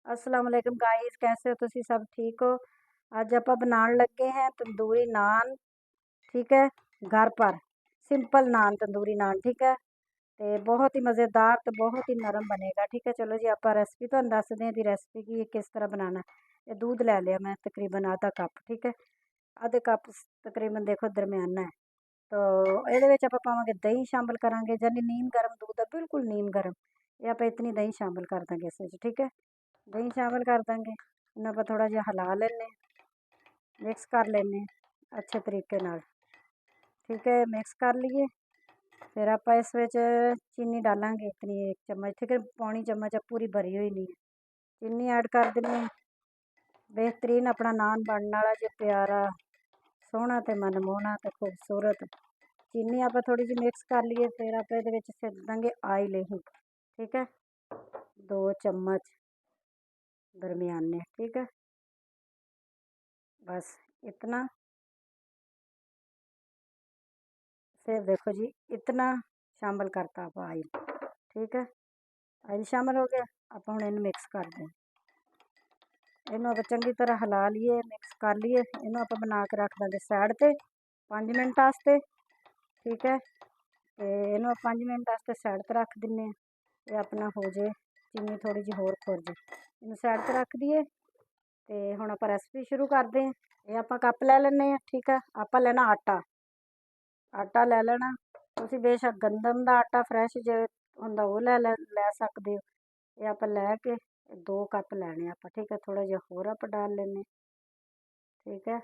अस्सलाम वालेकुम गाइस, कैसे हो तुसी सब ठीक हो। ਅੱਜ ਆਪਾਂ ਬਣਾਉਣ ਲੱਗੇ हैं तंदूरी नान। ठीक है, घर पर सिंपल नान, तंदूरी नान। ठीक है, ਤੇ ਬਹੁਤ ਹੀ ਮਜ਼ੇਦਾਰ ਤੇ ਬਹੁਤ ਹੀ ਨਰਮ ਬਣੇਗਾ। ਠੀਕ ਹੈ, ਚਲੋ ਜੀ ਆਪਾਂ ਰੈਸਪੀ ਤੁਹਾਨੂੰ ਦੱਸਦੇ ਹਾਂ ਦੀ ਰੈਸਪੀ ਕੀ ਕਿਸ ਤਰ੍ਹਾਂ ਬਣਾਉਣਾ। ਇਹ दूध ਲੈ ਲਿਆ मैं तकरीबन आधा कप। ठीक है, आधे कप तकरीबन देखो दरमियाना है। तो ਇਹਦੇ ਵਿੱਚ ਆਪਾਂ ਪਾਵਾਂਗੇ ਦਹੀਂ ਸ਼ਾਮਲ ਕਰਾਂਗੇ, ਜਾਨੀ ਨੀਮ ਗਰਮ दूध है, बिल्कुल नीम गरम। ਇਹ ਆਪਾਂ इतनी दही शामिल कर देंगे इस ਵਿੱਚ। ठीक है, दही शामिल कर देंगे। इन्हें आप थोड़ा जिहा हिला लेने, मिक्स कर लेने अच्छे तरीके नाल। ठीक है, मिक्स कर लिए। फिर आप इस विच चीनी डालेंगे इतनी 1 चम्मच। ठीक है, पौनी चम्मच पूरी भरी हुई नहीं है। चीनी ऐड कर देनी। बेहतरीन अपना नान बनने वाला जो प्यारा सोहना तो मनमोहना तो खूबसूरत। चीनी आप थोड़ी जी मिक्स कर लिए। फिर आप ये सिट देंगे ऑयल ही। ठीक है, 2 चम्मच दरमियाने। ठीक है, बस इतना। फिर देखो जी इतना शामिल करता आप ऑयल। ठीक है, ऑयल शामिल हो गया। आप हम इन मिक्स कर दें। इनू आप चंगी तरह हिला लिए, मिक्स कर लिए। इनू आप बना के रख देंगे साइड पे 5 मिनट वास्ते। ठीक है, तो इनू 5 मिनट वास्ते साइड पर रख दें। ये अपना हो जाए, चीनी थोड़ी जी होर खुर जाए। इनू साइड पर रख दिए। तो हुण आप रेसिपी शुरू करते हैं। ये आप कप लै लेने। ठीक है, आप लेना आटा। आटा लै लेना। तुसीं बेशक गंदम का आटा फ्रैश जो हुंदा वो लै सकते हो। ये आप लैके 2 कप लैने आप। ठीक है, थोड़ा जिहा होर आप डाल लेने। ठीक है,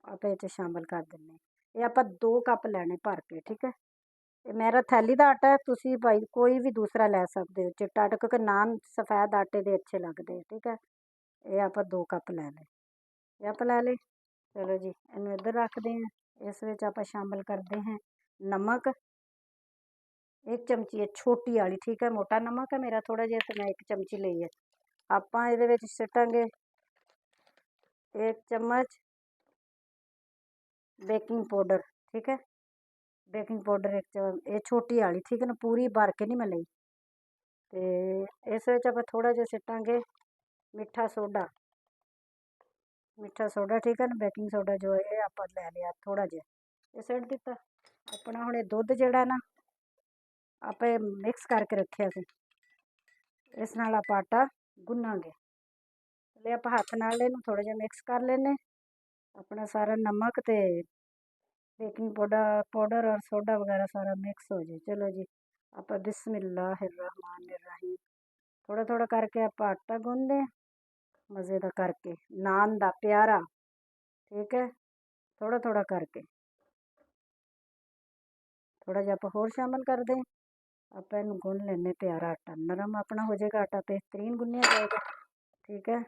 आप ये शामिल कर देने। ये आप 2 कप लैने भर के। ठीक है, ये मेरा थैली का आटा है, तुसीं भाई कोई भी दूसरा लै सकते हो चिट्टा आटा, क्योंकि नान सफेद आटे के अच्छे लगते हैं। ठीक है, ये आप 2 कप लै ले। ये आप लै ले। चलो जी इनू इधर रखते हैं। इस विच आप शामिल करते हैं नमक 1 चमची है छोटी वाली। ठीक है, मोटा नमक है मेरा थोड़ा जिहा, तो मैं 1 चमची ली है। आप ये सिटांगे 1 चम्मच बेकिंग पाउडर। ठीक है, बेकिंग पाउडर 1 चम्मच, ये छोटी वाली। ठीक है ना, पूरी भर के नहीं मैं ली। तो इस आप थोड़ा जिहा सिटांगे मिठा सोडा। मिठा सोडा। ठीक है ना, बेकिंग सोडा जो है आप लै लिया थोड़ा जिहा, ये सिट दिता। अपना हुण दुध जिहड़ा ना आप मिक्स करके रखिया सी, इस नाल आप आटा गुन्नांगे। ले आप हत्थ नाल इहनूं थोड़ा जिहा मिक्स कर लेने। अपना सारा नमक ते बेकिंग पाउडर और सोडा वगैरह सारा मिक्स हो जाए। चलो जी आप बिस्मिल्लाहिर्रहमानिर्रहीम थोड़ा थोड़ा करके आप आटा गूंदे मज़े का करके नान दा प्यारा। ठीक है, थोड़ा थोड़ा करके थोड़ा जिहा आप होर शामिल कर दें। आप इनू गुन लेने प्यारा आटा नरम अपना हो जाएगा। आटा बेहतरीन गुनिया जाएगा। ठीक है,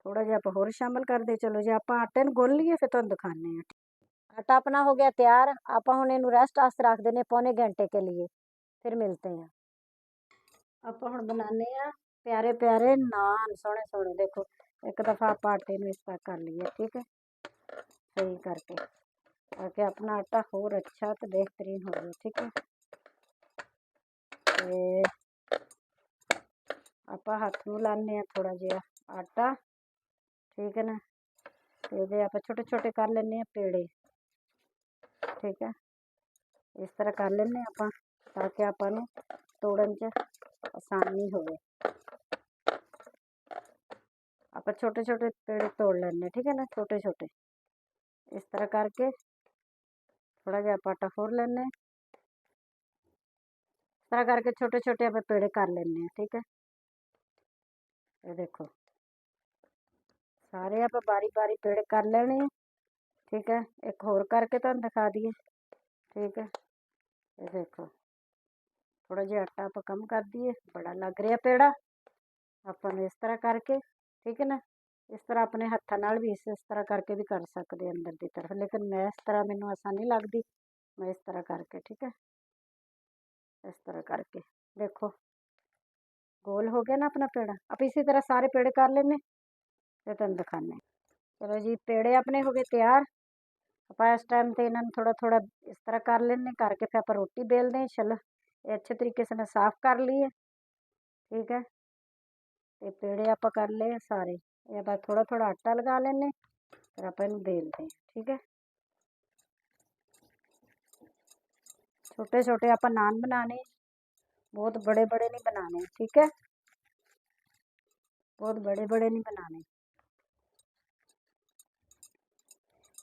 थोड़ा जिहा आप होर शामिल कर दे। चलो जी आप आटे नूं गुन लीए, फिर तुहानूं दिखाने हैं। आटा अपना हो गया तैयार। आप हुण इहनूं रेस्ट वास्ते रख देने पौने घंटे के लिए। फिर मिलते हैं। आप हुण बनाने हैं प्यारे प्यारे नान, सोहणे सोहणे। देखो एक दफ़ा आप आटे नूं इस तरह कर लिए। ठीक है, सही करके ताकि अपना आटा होर अच्छा तो बेहतरीन हो जाए। ठीक है, तो आप हत्थ नूं लाने थोड़ा जिहा आटा। ठीक है ना, तो ये आप छोटे छोटे कर लेने पेड़े। ठीक है, इस तरह कर लेने आप ताकि आपां नूं तोड़न च आसानी होवे। आप छोटे छोटे पेड़े तोड़ लेने। ठीक है ना, छोटे छोटे इस तरह करके थोड़ा जिहा आप आटा होर लेने। इस तरह करके छोटे छोटे आप पेड़े कर लेने। ठीक है, ये देखो सारे आप बारी बारी पेड़े कर लेने। ठीक है, एक होर करके तुहानूं दिखा दिए। ठीक है, ये देखो थोड़ा जिहा आटा आप कम कर दिए, बड़ा लग रहा पेड़ा। अपन इस तरह करके। ठीक है ना, इस तरह अपने हत्थां नाल भी इस तरह करके भी कर सकते अंदर की तरफ, लेकिन मैं इस तरह मैनूं आसानी लगती, मैं इस तरह करके। ठीक है, इस तरह करके देखो गोल हो गया ना अपना पेड़ा। आप इसी तरह सारे पेड़े कर लेने, फिर तुहानूं दिखाने। चलो जी पेड़े अपने हो गए तैयार। आप इस टाइम तो इन्होंने थोड़ा थोड़ा इस तरह कर लेने, करके फिर आप रोटी बेल दें। चलो ये अच्छे तरीके से मैं साफ कर ली है। ठीक है। ਤੇ ਪੇੜੇ ਆਪਾਂ ਕਰ ਲਏ ਸਾਰੇ। ਇਹ ਆਪਾਂ ਥੋੜਾ ਥੋੜਾ ਆਟਾ ਲਗਾ ਲੈਣੇ, ਫਿਰ ਆਪਾਂ ਇਹਨੂੰ बेलते हैं। ठीक है, छोटे छोटे आप नान बनाने, बहुत बड़े बड़े नहीं बनाने। ठीक है, बहुत बड़े बड़े नहीं बनाने।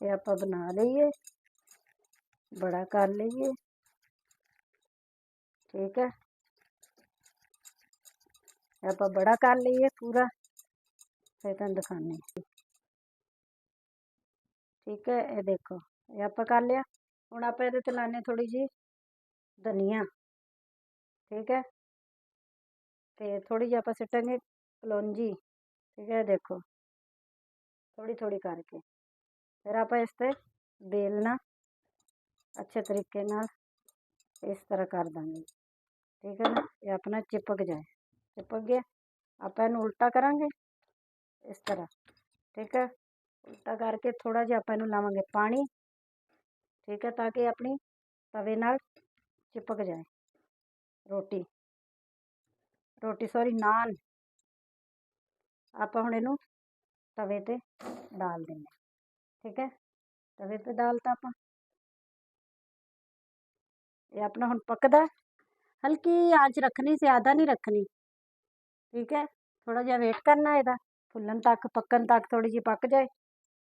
ये आप बना लीए, बड़ा कर लीए। ठीक है, आप बड़ा कर लीए पूरा, फिर तुम दिखाने। ठीक है, ये देखो ये आप कर लिया। हुण आप ये लाने थोड़ी जी धनिया। ठीक है, तो थोड़ी जी आप सिटांगे कलौंजी। ठीक है, देखो थोड़ी थोड़ी करके फिर आप इस पर बेलना अच्छे तरीके नाल इस तरह कर देंगे। ठीक है ना, ये अपना चिपक जाए। चिपक गया, आप इन उल्टा करांगे इस तरह। ठीक है, उल्टा करके थोड़ा जिहा आप इनू लावांगे पानी। ठीक है, ताकि अपनी तवे नाल चिपक जाए रोटी, रोटी सॉरी नान। आप हुण इनू तवे ते डाल देंगे। ठीक है, तवे ते डालता आप। ये अपना हुण पकदा, हल्की आंच रखनी, ज़्यादा नहीं रखनी। ठीक है, थोड़ा जिहा वेट करना इहदा फुल्लन तक, पक्कन तक, थोड़ी जी पक जाए।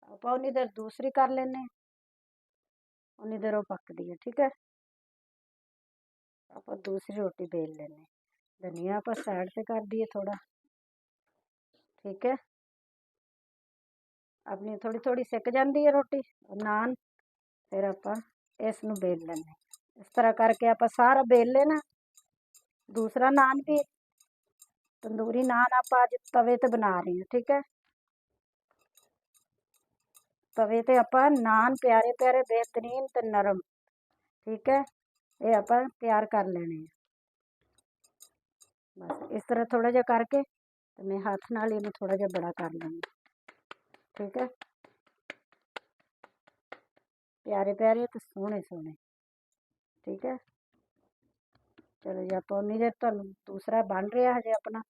आप उन्नी देर दूसरी कर लेने, उन्नी देर वो पकदी है। ठीक है, आप दूसरी रोटी बेल लेने। धनिया आप साइड से कर दिए थोड़ा। ठीक है, अपनी थोड़ी थोड़ी सिक जाती है रोटी नान। फिर आप इस नूं बेल लेने इस तरह करके। आप सारा बेल लेना। दूसरा नान भी तंदूरी नान आप अज तवे ते बना रहे हैं। ठीक है, तवे ते आप नान प्यारे प्यारे बेहतरीन ते नरम। ठीक है, ये आप तैयार कर लेने। बस इस तरह थोड़ा जिहा करके तो मैं हाथ नाल इहनूं थोड़ा जिहा बड़ा कर लूँगी। ठीक है, प्यारे प्यारे तो सोहने सोहने। ठीक है, चलो जी आप उन्नी देर तुहानूं दूसरा बन रहा हजे अपना।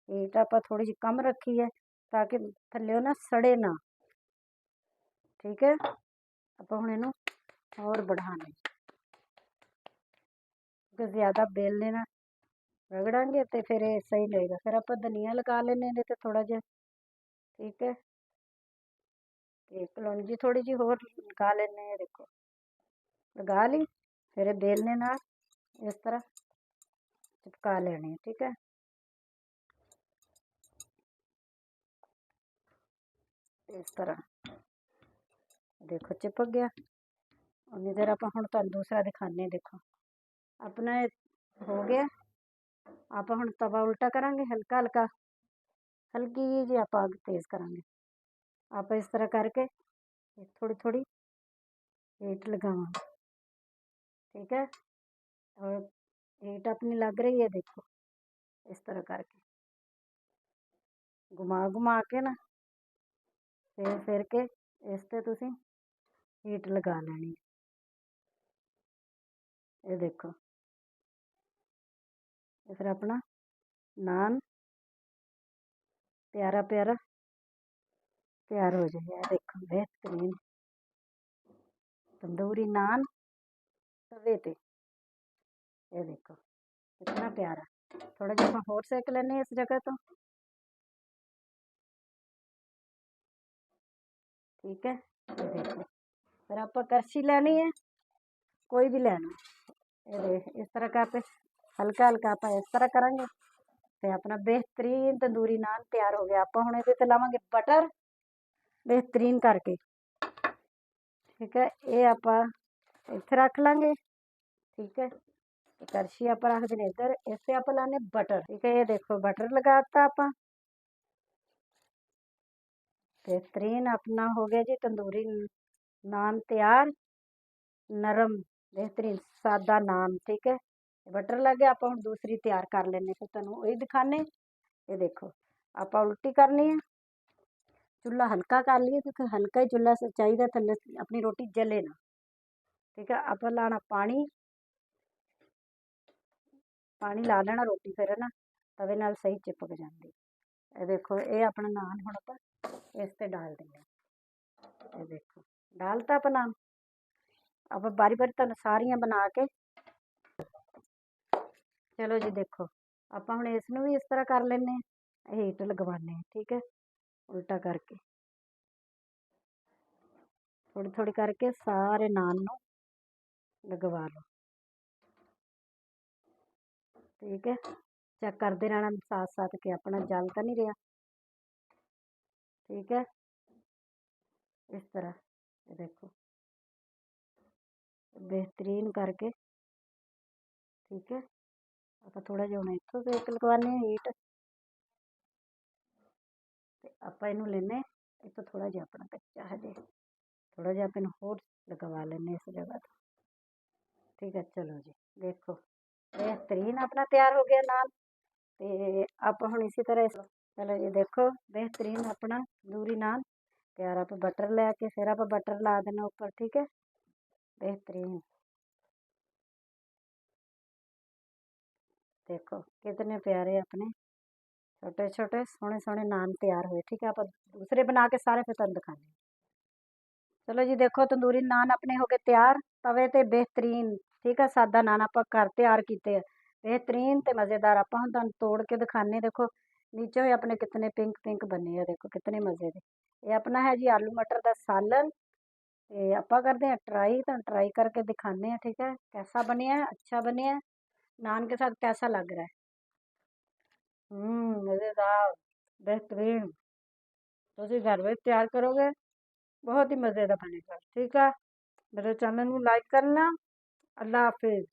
हीट आप थोड़ी जी कम रखी है ताकि थल्ले ना सड़े ना। ठीक है, आप हुण इहनूं होर बढ़ाने, क्योंकि ज़्यादा बेलने ना रगड़ांगे तो फिर ये सही रहेगा। फिर आप धनिया लगा लेने इहदे ते थोड़ा जिहा। ठीक है, ते कलौंजी थोड़ी जी होर लगा लेने। देखो लगा ली, फिर बेलने नाल इस तरह चिपका लेने। ठीक है, इस तरह देखो चिपक गया। उन्नी देर आप हुण तुहानूं दूसरा दिखाने। देखो अपना हो गया। आप हुण तवा उल्टा करांगे, हल्का हल्का हल्की जी आप अग तेज़ करांगे। आप इस तरह करके थोड़ी थोड़ी हीट लगावांगे। ठीक है, और हीट अपनी लग रही है। देखो इस तरह करके घुमा घुमा के ना फिर के इस ते तुसीं हीट लगा लैनी। ये देखो फिर अपना नान प्यारा प्यारा तैयार हो जाएगा। ये देखो बेहतरीन तंदूरी नान तवे ते। ये देखो कितना प्यारा। थोड़ा जिहा आपां होर सेक लैने इस जगह तो। ठीक है, ये देखो फिर आप करछी लैनी है, कोई भी लेना। ये देख इस तरह का आप हल्का हल्का आप इस तरह करांगे तो अपना बेहतरीन तंदूरी नान तैयार हो गया। आप हुण इहदे ते लावांगे बटर बेहतरीन करके। ठीक है, ये आप इत्थे रख लांगे। ठीक है, करछी आप रख देने इधर, इससे आप लाने बटर। ठीक है, ये देखो बटर लगाता आप। बेहतरीन अपना हो गया जी तंदूरी नान तैयार, नरम बेहतरीन सादा नान। ठीक है, बटर लग गया। आप हुण दूसरी तैयार कर लेने, फिर तुहानूं वही दिखाने। ये देखो आप उल्टी करनी है, चुल्हा हल्का कर लिए क्योंकि हल्का ही चुल्हा चाहिए थल्ले अपनी रोटी जले ना। ठीक है, आप लाना पानी, पानी ला लेना रोटी फिर है ना, ਤਵੇ ਨਾਲ ਸਹੀ ਚਿਪਕ ਜਾਂਦੀ। ਇਹ ਦੇਖੋ, ਇਹ ਆਪਣਾ ਨਾਨ ਹੁਣ ਆਪਾਂ ਇਸ ਤੇ ਡਾਲ ਦਿੰਦੇ ਹਾਂ। ਇਹ ਦੇਖੋ, ਡਾਲਤਾ ਆਪਾਂ ਨਾਨ। ਆਪਾਂ ਬਾਰੀ ਬਾਰੀ ਤੁਹਾਨੂੰ ਸਾਰੀਆਂ ਬਣਾ ਕੇ, ਚਲੋ ਜੀ ਦੇਖੋ, ਆਪਾਂ ਹੁਣ ਇਸ ਨੂੰ ਵੀ ਇਸ ਤਰ੍ਹਾਂ ਕਰ ਲੈਂਦੇ ਹਾਂ, ਹੀਟ ਲਗਵਾਉਂਦੇ ਹਾਂ। ਠੀਕ ਹੈ, ਉਲਟਾ ਕਰਕੇ ਥੋੜੀ ਥੋੜੀ ਕਰਕੇ ਸਾਰੇ ਨਾਨ ਨੂੰ ਲਗਵਾ ਲਓ। ਠੀਕ ਹੈ, ਚੈੱਕ ਕਰਦੇ ਰਹਿਣਾ ਸਾथ साथ ਕਿ ਆਪਣਾ ਜਲ ਤਾਂ ਨਹੀਂ ਰਿਹਾ। ठीक है, इस तरह देखो बेहतरीन करके। ठीक है, आप थोड़ा जिहा हुण इत्थों सेक लगवाने हीट, आप इनू लेने इत्थों थोड़ा जिहा अपना कच्चा हजे, थोड़ा जिहा आप होर लगवा लेने इस जगह तो। ठीक है, चलो जी देखो बेहतरीन अपना तैयार हो गया नान। तो आप हुण इसी तरह चलो जी देखो बेहतरीन अपना तंदूरी नान तैयार। आप बटर लैके फिर आप बटर ला देना ऊपर। ठीक है, बेहतरीन देखो कितने प्यारे अपने छोटे छोटे सोहने सोहने नान तैयार हुए। ठीक है, आप दूसरे बना के सारे फिर तुहानूं दिखाने। चलो जी देखो तंदूरी नान अपने हो गए तैयार तवे ते बेहतरीन। ठीक है, सादा नान आप घर तैयार किए बेहतरीन तो मज़ेदार। आप हम तुहानूं तोड़ के दिखाने। देखो नीचे हुए अपने कितने पिंक पिंक बने हैं, देखो कितने मज़े के। ये अपना है जी आलू मटर का सालन। तो आप करते हैं ट्राई, तो ट्राई करके दिखाने हैं। ठीक है, कैसा बनया, अच्छा बनया, नान के साथ कैसा लग रहा है। मज़ेदार बेहतरीन। तुम घर में तैयार करोगे बहुत ही मज़े का बनेगा। ठीक है, मेरे चैनल को लाइक करना। अल्लाह हाफिज़।